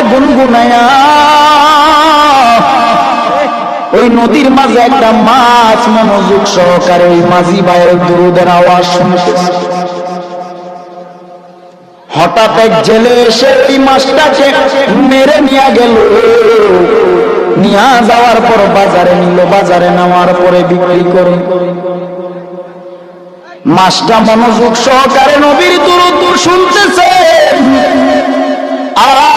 গুনগুনায়া ওই নদীর মাঝে একটা মাছ মনোযোগ সহকারে ওই মাঝি ভাইয়ের দুরুদের আওয়াজ শুনতেছে। হঠাৎ এক জেলে এসে এই মাছটাকে মেরে নিয়ে গেল। নিয়ে যাওয়ার পর বাজারে নিল, বাজারে নেওয়ার পরে বিক্রি করে। মাছটা মনোযোগ সহকারে নবীর দুরূদ শুনতেছে,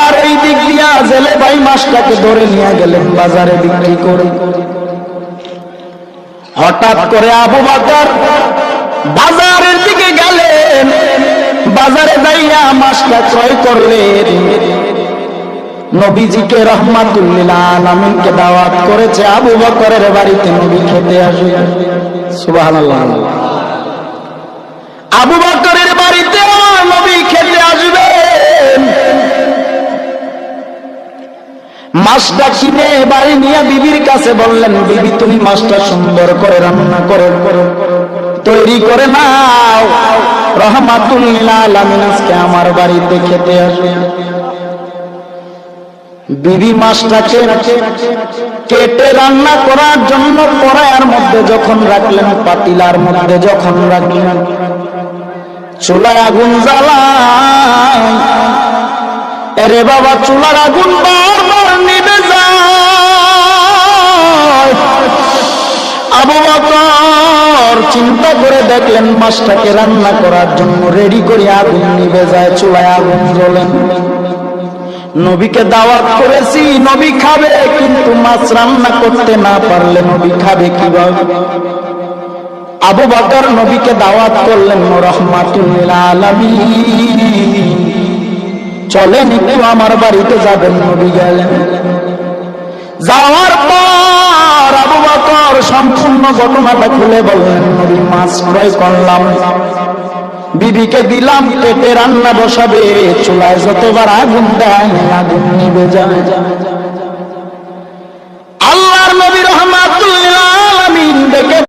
আর এই দিক দিয়া জেলে ভাই মাছটাকে ধরে নিয়ে গেলেন বাজারে বিক্রি করে। হঠাৎ করে আবু বকর বাজারের দিকে গেলেন, বাজারে যাইয়া মাছটা ক্রয় করলেন। নবীজিকে রাহমাতুল লিল আলামিনকে দাওয়াত করেছে আবু বকরের বাড়িতে নবী খেতে আসবে। সুবহানাল্লাহ। আবু বকরের বাড়িতে নবী খেতে আসবেন। মাছটা কিনে বাড়ি নিয়ে বিবির কাছে বললেন, বিবি তুমি মাছটা সুন্দর করে রান্না করে তৈরি করে নাও, রাহমাতুল লিল আলামিন আজকে আমার বাড়িতে খেতে আসবে। বিবি মাছটাকে কেটে রান্না করার জন্য কড়াইয়ের মধ্যে যখন রাখলেন, পাতিলার মধ্যে যখন রাখলেন, চুলায় আগুন জ্বালায়। আরে বাবা, চুলার আগুন বারবার নিভে যায়। আবু বকর চিন্তা করে দেখলেন মাছটাকে রান্না করার জন্য রেডি করে আগুন নিভে যায়, চুলায় আগুন জ্বলেন। নবীকে দাওয়াত করেছি, নবী খাবে, কিন্তু মাছ রান্না করতে না পারলে নবী খাবে কিভাবে? আবু বকর নবীকে দাওয়াত করলেন, রাহমাতুল লিল আলামিন চলেন একটু আমার বাড়িতে যাবেন। নবী গেলেন। যাওয়ার পর আবু বকর সম্পূর্ণ ঘটনাটা খুলে বললেন, নবী মাছ ক্রয় করলাম, বিবিকে দিলাম, পেটে রান্না বসাবে, চুলায় যতবার আগুন দেয় আগুন নিভে যায়।